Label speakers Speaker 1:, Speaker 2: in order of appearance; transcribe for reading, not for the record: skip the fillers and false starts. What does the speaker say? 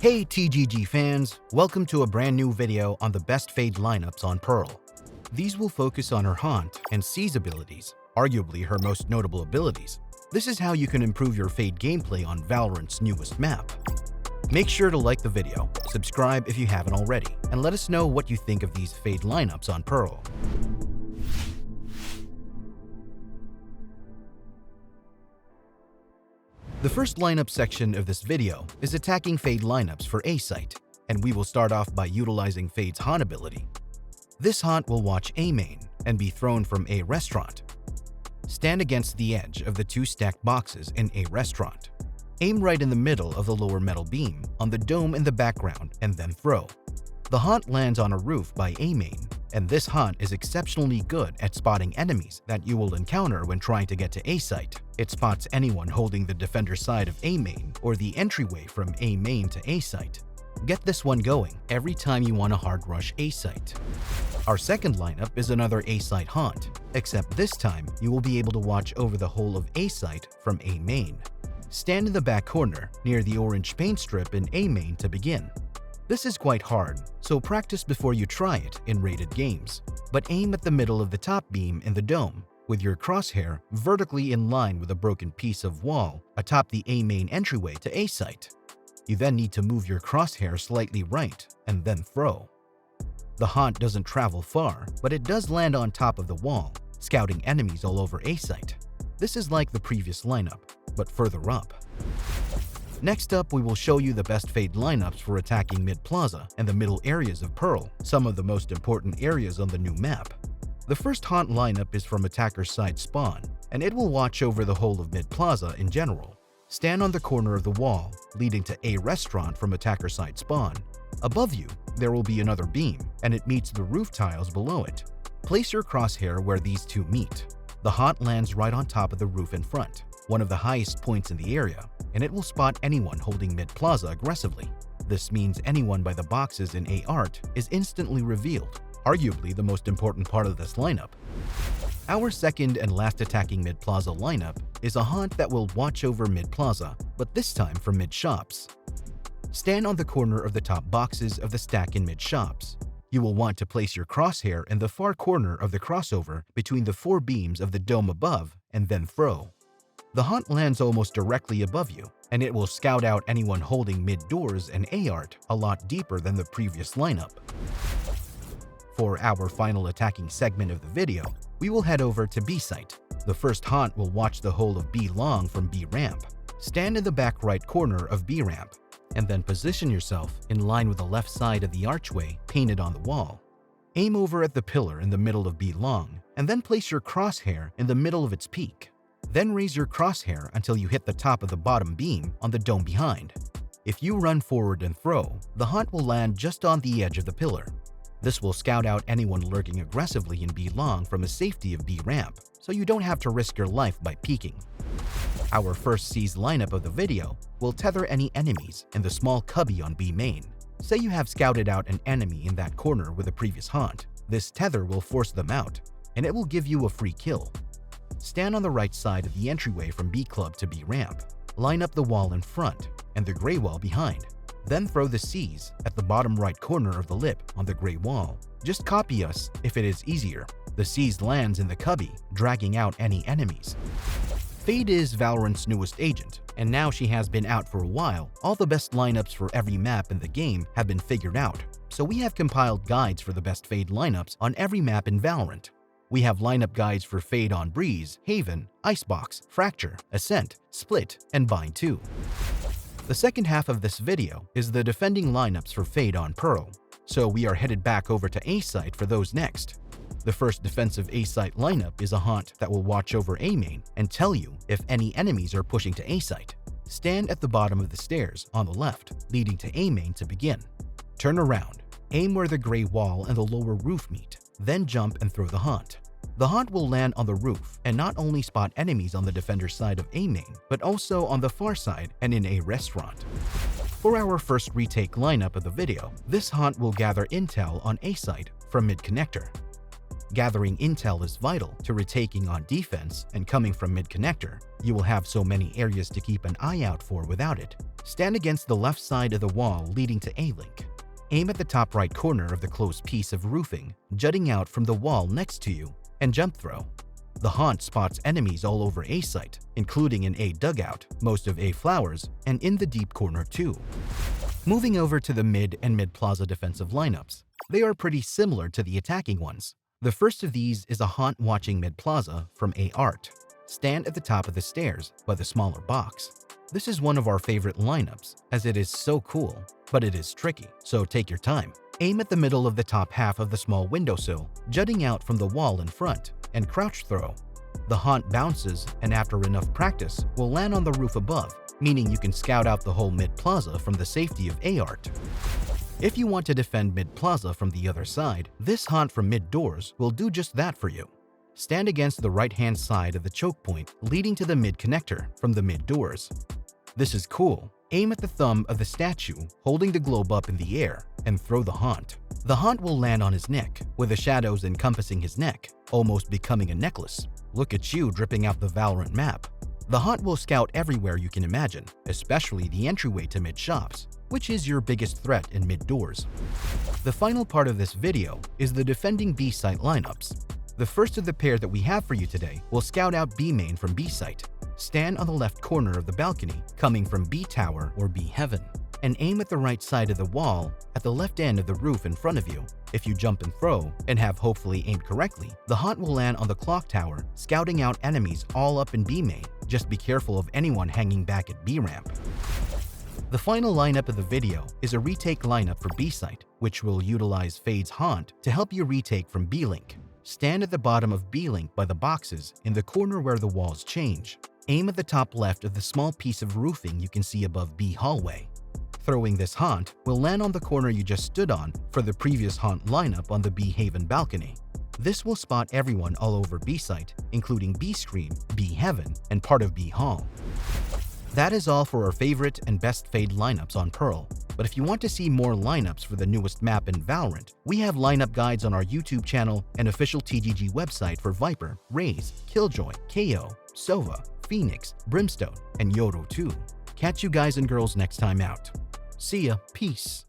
Speaker 1: Hey TGG fans, welcome to a brand new video on the best Fade lineups on Pearl. These will focus on her Haunt and Seize abilities, arguably her most notable abilities. This is how you can improve your Fade gameplay on Valorant's newest map. Make sure to like the video, subscribe if you haven't already, and let us know what you think of these Fade lineups on Pearl. The first lineup section of this video is attacking Fade lineups for A site, and we will start off by utilizing Fade's Haunt ability. This Haunt will watch A main and be thrown from A restaurant. Stand against the edge of the two stacked boxes in A restaurant. Aim right in the middle of the lower metal beam on the dome in the background and then throw. The Haunt lands on a roof by A main, and this Haunt is exceptionally good at spotting enemies that you will encounter when trying to get to A site. It spots anyone holding the defender side of A main or the entryway from A main to A site. Get this one going every time you want to hard rush A site. Our second lineup is another A site Haunt, except this time you will be able to watch over the whole of A site from A main. Stand in the back corner near the orange paint strip in A main to begin. This is quite hard, so practice before you try it in rated games. But aim at the middle of the top beam in the dome, with your crosshair vertically in line with a broken piece of wall atop the A main entryway to A site. You then need to move your crosshair slightly right and then throw. The Haunt doesn't travel far, but it does land on top of the wall, scouting enemies all over A site. This is like the previous lineup, but further up. Next up, we will show you the best Fade lineups for attacking mid-Plaza and the middle areas of Pearl, some of the most important areas on the new map. The first Haunt lineup is from attacker's side spawn, and it will watch over the whole of mid-Plaza in general. Stand on the corner of the wall, leading to A restaurant from attacker side spawn. Above you, there will be another beam, and it meets the roof tiles below it. Place your crosshair where these two meet. The Haunt lands right on top of the roof in front, one of the highest points in the area, and it will spot anyone holding mid-Plaza aggressively. This means anyone by the boxes in A art is instantly revealed, arguably the most important part of this lineup. Our second and last attacking mid-Plaza lineup is a Haunt that will watch over mid-Plaza, but this time from mid-shops. Stand on the corner of the top boxes of the stack in mid-shops. You will want to place your crosshair in the far corner of the crossover between the four beams of the dome above and then throw. The Haunt lands almost directly above you, and it will scout out anyone holding mid-doors and A-art a lot deeper than the previous lineup. For our final attacking segment of the video, we will head over to B site. The first Haunt will watch the whole of B long from B ramp. Stand in the back right corner of B ramp, and then position yourself in line with the left side of the archway painted on the wall. Aim over at the pillar in the middle of B long, and then place your crosshair in the middle of its peak. Then raise your crosshair until you hit the top of the bottom beam on the dome behind. If you run forward and throw, the Haunt will land just on the edge of the pillar. This will scout out anyone lurking aggressively in B long from a safety of B ramp, so you don't have to risk your life by peeking. Our first Seize lineup of the video will tether any enemies in the small Cubby on B main. Say you have scouted out an enemy in that corner with a previous Haunt. This tether will force them out, and it will give you a free kill. Stand on the right side of the entryway from B club to B ramp. Line up the wall in front and the gray wall behind. Then throw the Seize at the bottom right corner of the lip on the gray wall. Just copy us if it is easier. The Seize lands in the Cubby, dragging out any enemies. Fade is Valorant's newest agent, and now she has been out for a while. All the best lineups for every map in the game have been figured out, so we have compiled guides for the best Fade lineups on every map in Valorant. We have lineup guides for Fade on Breeze, Haven, Icebox, Fracture, Ascent, Split, and Bind 2. The second half of this video is the defending lineups for Fade on Pearl, so we are headed back over to A site for those next. The first defensive A site lineup is a Haunt that will watch over A main and tell you if any enemies are pushing to A site. Stand at the bottom of the stairs on the left, leading to A main to begin. Turn around, aim where the gray wall and the lower roof meet, then jump and throw the Haunt. The Haunt will land on the roof and not only spot enemies on the defender's side of A main, but also on the far side and in A restaurant. For our first retake lineup of the video, this Haunt will gather intel on A site from mid connector. Gathering intel is vital to retaking on defense, and coming from mid-connector, you will have so many areas to keep an eye out for without it. Stand against the left side of the wall leading to A-Link. Aim at the top right corner of the closed piece of roofing jutting out from the wall next to you, and jump throw. The haunt spots enemies all over A site, including in A dugout, most of A flowers, and in the deep corner too. Moving over to the mid and mid-plaza defensive lineups, they are pretty similar to the attacking ones. The first of these is a haunt watching mid-plaza from A art. Stand at the top of the stairs by the smaller box. This is one of our favorite lineups as it is so cool, but it is tricky, so take your time. Aim at the middle of the top half of the small windowsill jutting out from the wall in front, and crouch throw. The haunt bounces, and after enough practice will land on the roof above, meaning you can scout out the whole mid-plaza from the safety of A-Art. If you want to defend mid-plaza from the other side, this haunt from mid-doors will do just that for you. Stand against the right-hand side of the choke point leading to the mid-connector from the mid-doors. This is cool. Aim at the thumb of the statue holding the globe up in the air and throw the haunt. The haunt will land on his neck, with the shadows encompassing his neck, almost becoming a necklace. Look at you dripping out the Valorant map. The haunt will scout everywhere you can imagine, especially the entryway to mid-shops, which is your biggest threat in mid-doors. The final part of this video is the defending B-site lineups. The first of the pair that we have for you today will scout out B-main from B-site. Stand on the left corner of the balcony, coming from B-tower or B-heaven, and aim at the right side of the wall at the left end of the roof in front of you. If you jump and throw, and have hopefully aimed correctly, the haunt will land on the clock tower, scouting out enemies all up in B-main. Just be careful of anyone hanging back at B-ramp. The final lineup of the video is a retake lineup for B-site, which will utilize Fade's haunt to help you retake from B-link. Stand at the bottom of B-link by the boxes in the corner where the walls change. Aim at the top left of the small piece of roofing you can see above B hallway. Throwing this haunt will land on the corner you just stood on for the previous haunt lineup on the B Haven balcony. This will spot everyone all over B site, including B screen, B heaven, and part of B hall. That is all for our favorite and best Fade lineups on Pearl. But if you want to see more lineups for the newest map in Valorant, we have lineup guides on our YouTube channel and official TGG website for Viper, Raze, Killjoy, KO, Sova, Phoenix, Brimstone, and Yoru too. Catch you guys and girls next time out. See ya, peace.